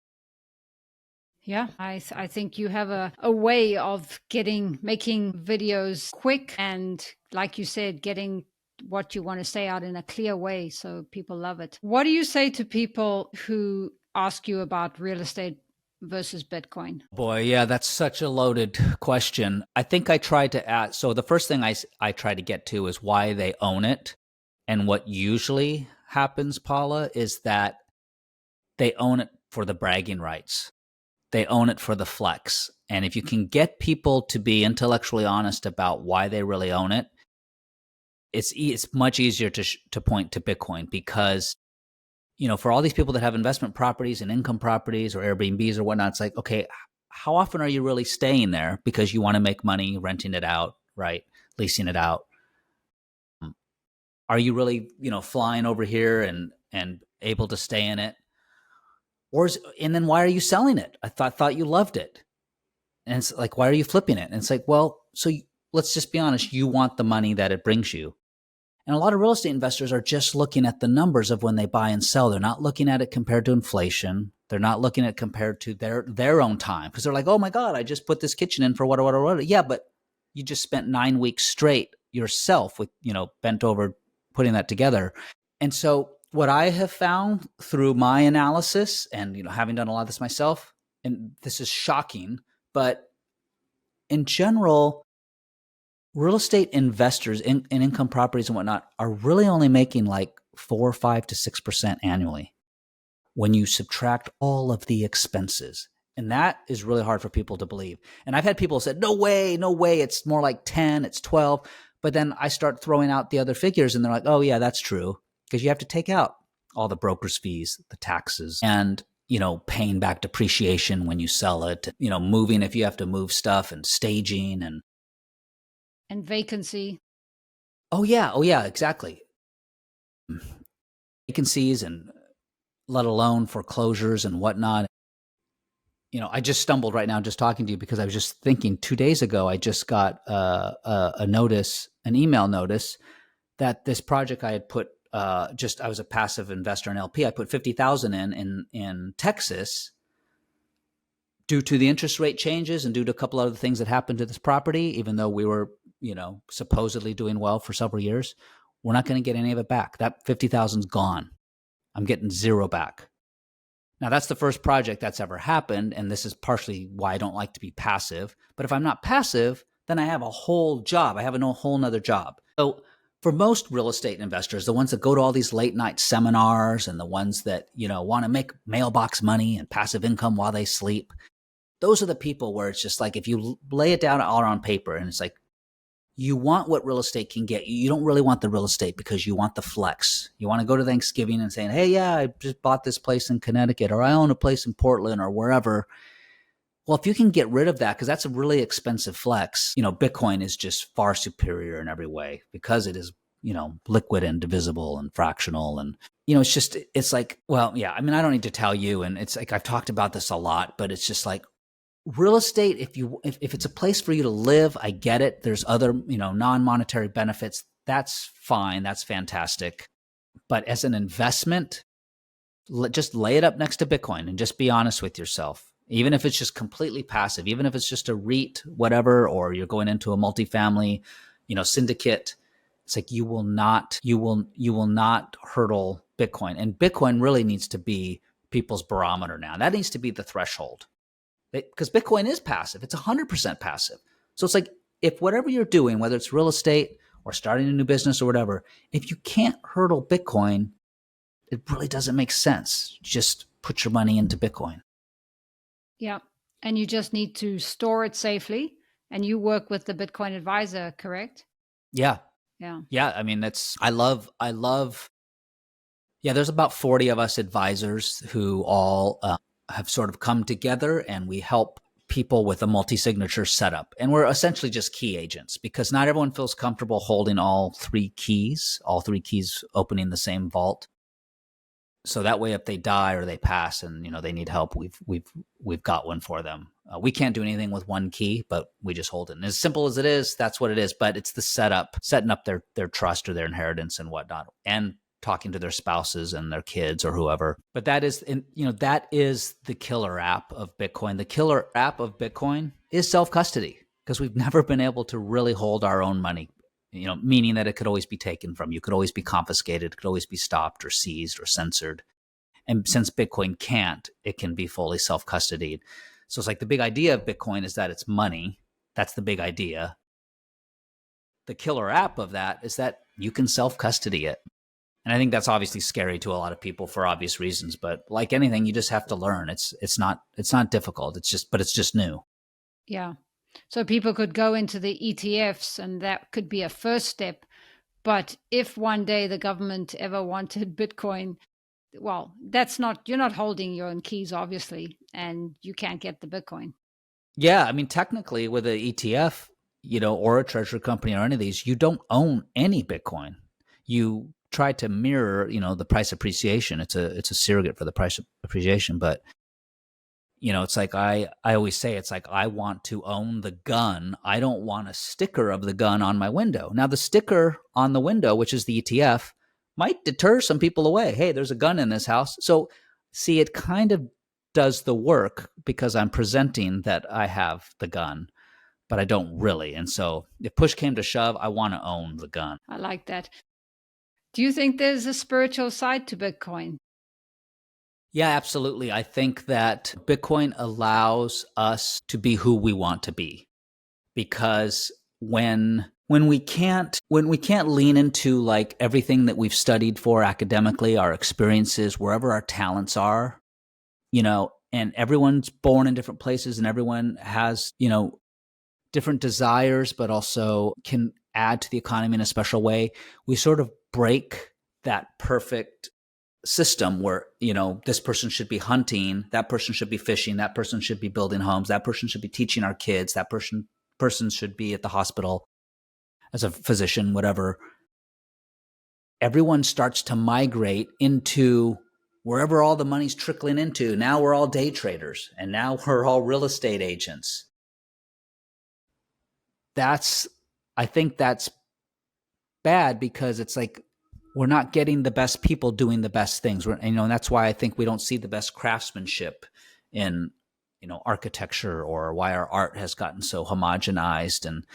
Yeah, I think you have a way of making videos quick and, like you said, getting what you want to say out in a clear way so people love it. What do you say to people who ask you about real estate versus Bitcoin? boy, yeah, that's such a loaded question. I think I tried to ask. So the first thing I try to get to is why they own it. And what usually happens, Paula, is that they own it for the bragging rights. They own it for the flex. And if you can get people to be intellectually honest about why they really own it, it's much easier to point to Bitcoin, because, for all these people that have investment properties and income properties or Airbnbs or whatnot, it's like, okay, how often are you really staying there because you want to make money renting it out, right? Leasing it out. Are you really, flying over here and able to stay in it? And then why are you selling it? I thought you loved it. And it's like, why are you flipping it? And it's like, well, let's just be honest. You want the money that it brings you. And a lot of real estate investors are just looking at the numbers of when they buy and sell. They're not looking at it compared to inflation. They're not looking at it compared to their own time, because they're like, oh my God, I just put this kitchen in for what. Yeah, but you just spent 9 weeks straight yourself with, bent over putting that together. And so what I have found through my analysis and, having done a lot of this myself, and this is shocking, but in general, real estate investors in income properties and whatnot are really only making like 4, 5 to 6% annually when you subtract all of the expenses. And that is really hard for people to believe. And I've had people say, no way, it's more like 10, it's 12. But then I start throwing out the other figures and they're like, oh yeah, that's true. Because you have to take out all the broker's fees, the taxes, and, paying back depreciation when you sell it, moving if you have to move stuff, and staging and vacancy. Oh yeah, exactly. Vacancies, and let alone foreclosures and whatnot. I just stumbled right now just talking to you because I was just thinking 2 days ago, I just got an email notice that this project I had put, I was a passive investor in LP. I put 50,000 in Texas due to the interest rate changes and due to a couple other things that happened to this property, even though we were, supposedly doing well for several years. We're not going to get any of it back. That 50,000's gone. I'm getting zero back. Now, that's the first project that's ever happened, and this is partially why I don't like to be passive. But if I'm not passive, then I have a whole job. I have a whole nother job. So for most real estate investors, the ones that go to all these late night seminars and the ones that, want to make mailbox money and passive income while they sleep, those are the people where it's just like, if you lay it down all on paper and it's like, you want what real estate can get you. You don't really want the real estate because you want the flex. You want to go to Thanksgiving and saying, hey, yeah, I just bought this place in Connecticut, or I own a place in Portland, or wherever. Well, if you can get rid of that, because that's a really expensive flex, Bitcoin is just far superior in every way because it is, liquid and divisible and fractional. And, it's like, well, yeah, I mean, I don't need to tell you. And it's like, I've talked about this a lot, but it's just like, real estate, if it's a place for you to live, I get it. There's other, non-monetary benefits. That's fine. That's fantastic. But as an investment, just lay it up next to Bitcoin and just be honest with yourself. Even if it's just completely passive, even if it's just a REIT, whatever, or you're going into a multifamily, syndicate, it's like you will not hurdle Bitcoin. And Bitcoin really needs to be people's barometer now. That needs to be the threshold. Because Bitcoin is passive. It's 100% passive. So it's like, if whatever you're doing, whether it's real estate or starting a new business or whatever, if you can't hurdle Bitcoin, it really doesn't make sense. Just put your money into Bitcoin. Yeah. And you just need to store it safely. And you work with the Bitcoin advisor, correct? Yeah. Yeah. Yeah. I mean, I love, there's about 40 of us advisors who all have sort of come together, and we help people with a multi-signature setup. And we're essentially just key agents because not everyone feels comfortable holding all three keys opening the same vault. So that way, if they die or they pass and, they need help, we've got one for them. We can't do anything with one key, but we just hold it. And as simple as it is, that's what it is. But it's the setting up their trust or their inheritance and whatnot, and talking to their spouses and their kids or whoever. But that is the killer app of Bitcoin. The killer app of Bitcoin is self-custody, because we've never been able to really hold our own money, meaning that it could always be taken from you, could always be confiscated, could always be stopped or seized or censored. And since Bitcoin can't, it can be fully self-custodied. So it's like the big idea of Bitcoin is that it's money. That's the big idea. The killer app of that is that you can self-custody it. And I think that's obviously scary to a lot of people for obvious reasons. But like anything, you just have to learn. It's not difficult. It's just new. Yeah. So people could go into the ETFs, and that could be a first step. But if one day the government ever wanted Bitcoin, well, you're not holding your own keys, obviously, and you can't get the Bitcoin. Yeah. I mean, technically with an ETF, or a treasury company or any of these, you don't own any Bitcoin. You try to mirror, the price appreciation. It's a surrogate for the price appreciation. But, it's like I always say, it's like I want to own the gun. I don't want a sticker of the gun on my window. Now, the sticker on the window, which is the ETF, might deter some people away. Hey, there's a gun in this house. So see, it kind of does the work because I'm presenting that I have the gun. but I don't really. And so if push came to shove, I want to own the gun. I like that. Do you think there's a spiritual side to Bitcoin? Yeah, absolutely. I think that Bitcoin allows us to be who we want to be, because when we can't lean into like everything that we've studied for academically, our experiences, wherever our talents are, and everyone's born in different places and everyone has, different desires, but also can add to the economy in a special way. We sort of break that perfect system where, this person should be hunting, that person should be fishing, that person should be building homes, that person should be teaching our kids, that person should be at the hospital as a physician, whatever. Everyone starts to migrate into wherever all the money's trickling into. Now we're all day traders, and now we're all real estate agents. I think that's bad, because it's like we're not getting the best people doing the best things. And that's why I think we don't see the best craftsmanship in, architecture, or why our art has gotten so homogenized. And,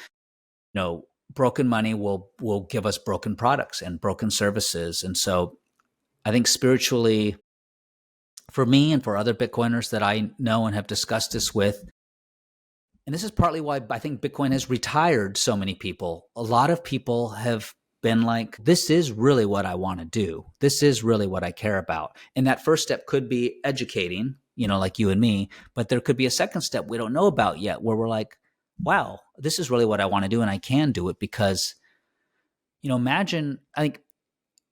broken money will give us broken products and broken services. And so I think spiritually, for me and for other Bitcoiners that I know and have discussed this with, and this is partly why I think Bitcoin has retired so many people. A lot of people have been like, this is really what I want to do. This is really what I care about. And that first step could be educating, like you and me, but there could be a second step we don't know about yet, where we're like, wow, this is really what I want to do, and I can do it. Because, imagine, I think,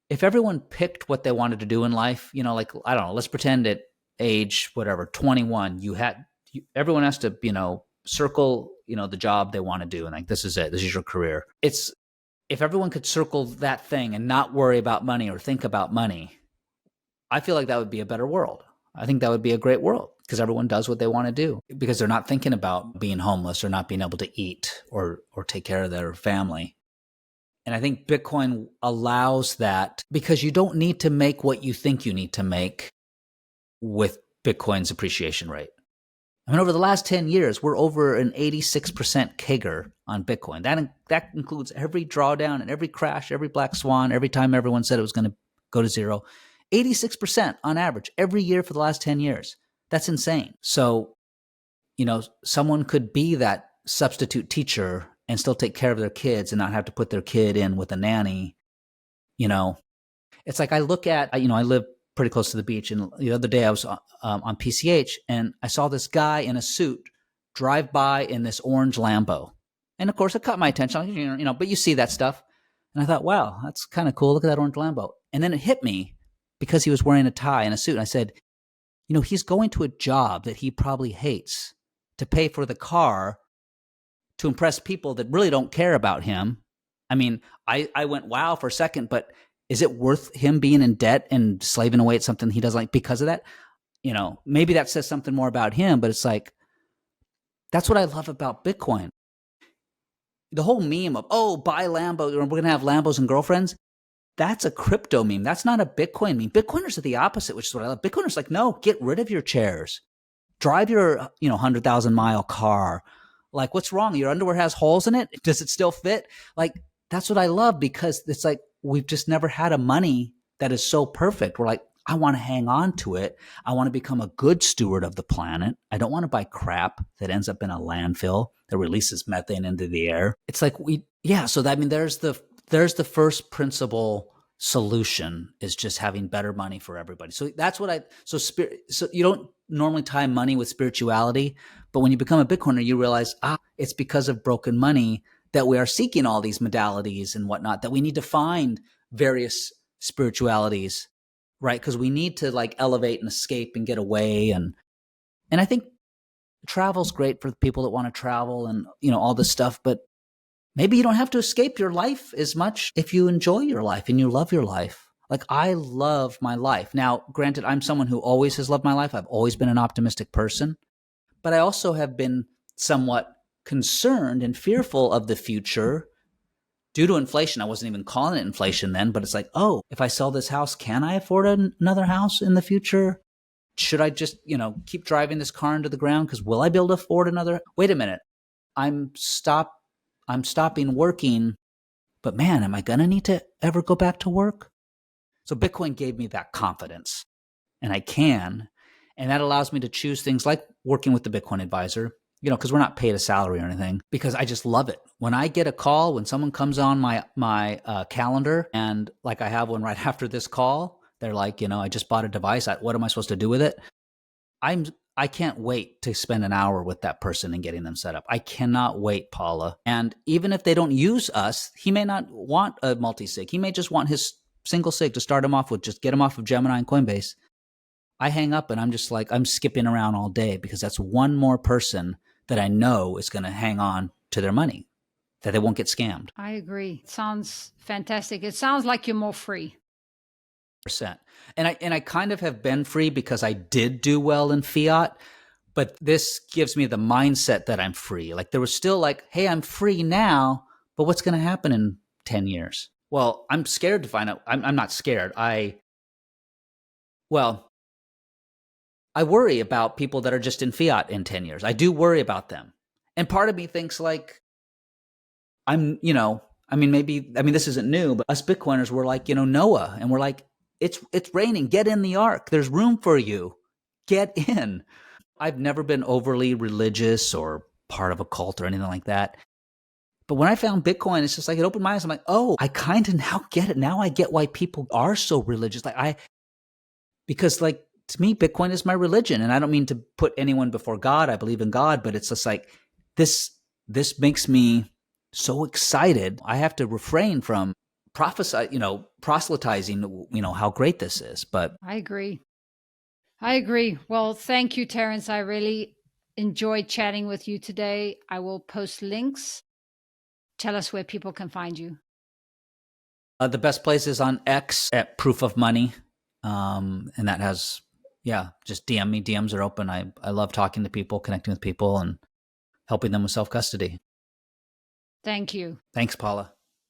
if everyone picked what they wanted to do in life, like, I don't know, let's pretend at age, whatever, 21, everyone has to, circle, the job they want to do. And like, this is it. This is your career. If everyone could circle that thing and not worry about money or think about money, I feel like that would be a better world. I think that would be a great world, because everyone does what they want to do, because they're not thinking about being homeless or not being able to eat or take care of their family. And I think Bitcoin allows that, because you don't need to make what you think you need to make with Bitcoin's appreciation rate. I mean, over the last 10 years, we're over an 86% CAGR on Bitcoin. That includes every drawdown and every crash, every black swan, every time everyone said it was going to go to zero. 86% on average every year for the last 10 years. That's insane. So, someone could be that substitute teacher and still take care of their kids and not have to put their kid in with a nanny. It's like, I look at, I live pretty close to the beach, and the other day I was on PCH, and I saw this guy in a suit drive by in this orange Lambo. And of course it caught my attention, but you see that stuff. And I thought, wow, that's kind of cool. Look at that orange Lambo. And then it hit me, because he was wearing a tie and a suit. And I said, he's going to a job that he probably hates to pay for the car to impress people that really don't care about him. I mean, I went, wow, for a second, but is it worth him being in debt and slaving away at something he doesn't like because of that? Maybe that says something more about him, but it's like, that's what I love about Bitcoin. The whole meme of, buy Lambo, we're going to have Lambos and girlfriends. That's a crypto meme. That's not a Bitcoin meme. Bitcoiners are the opposite, which is what I love. Bitcoiners are like, no, get rid of your chairs. Drive your, 100,000-mile car. Like, what's wrong? Your underwear has holes in it? Does it still fit? Like, that's what I love, because it's like, we've just never had a money that is so perfect. We're like, I want to hang on to it. I want to become a good steward of the planet. I don't want to buy crap that ends up in a landfill that releases methane into the air. It's like, so that, there's the first principle solution, is just having better money for everybody. So that's what so you don't normally tie money with spirituality, but when you become a Bitcoiner, you realize, it's because of broken money that we are seeking all these modalities and whatnot, that we need to find various spiritualities, right? Because we need to like elevate and escape and get away. And I think travel's great for the people that want to travel and, all this stuff, but maybe you don't have to escape your life as much if you enjoy your life and you love your life. Like, I love my life. Now, granted, I'm someone who always has loved my life. I've always been an optimistic person, but I also have been somewhat concerned and fearful of the future due to inflation. I wasn't even calling it inflation then, but it's like, if I sell this house, can I afford another house in the future? Should I just, keep driving this car into the ground? Because will I be able to afford another? Wait a minute. I'm stop I'm stopping working, but man, am I going to need to ever go back to work? So Bitcoin gave me that confidence, and I can, and that allows me to choose things like working with the Bitcoin advisor, because we're not paid a salary or anything, because I just love it. When I get a call, when someone comes on my calendar, and like I have one right after this call, they're like, I just bought a device. What am I supposed to do with it? I can't wait to spend an hour with that person and getting them set up. I cannot wait, Paula. And even if they don't use us, he may not want a multi-sig. He may just want his single sig to start him off with, just get him off of Gemini and Coinbase. I hang up and I'm just like, I'm skipping around all day because that's one more person that I know is going to hang on to their money, that they won't get scammed. I agree. It sounds fantastic. It sounds like you're more free. And I kind of have been free because I did do well in fiat, but this gives me the mindset that I'm free. Like there was still like, hey, I'm free now, but what's going to happen in 10 years? Well, I'm scared to find out. I'm not scared. I worry about people that are just in fiat in 10 years. I do worry about them. And part of me thinks like, maybe this isn't new, but us Bitcoiners were like, Noah, and we're like, it's raining. Get in the ark. There's room for you. Get in. I've never been overly religious or part of a cult or anything like that. But when I found Bitcoin, it's just like it opened my eyes. I'm like, oh, I kind of now get it. Now I get why people are so religious. Because like to me, Bitcoin is my religion. And I don't mean to put anyone before God. I believe in God, but it's just like this makes me so excited. I have to refrain from proselytizing, how great this is. But I agree. Well, thank you, Terence. I really enjoyed chatting with you today. I will post links. Tell us where people can find you. The best place is on X at Proof of Money. And that has, just DM me. DMs are open. I love talking to people, connecting with people, and helping them with self-custody. Thank you. Thanks, Paula.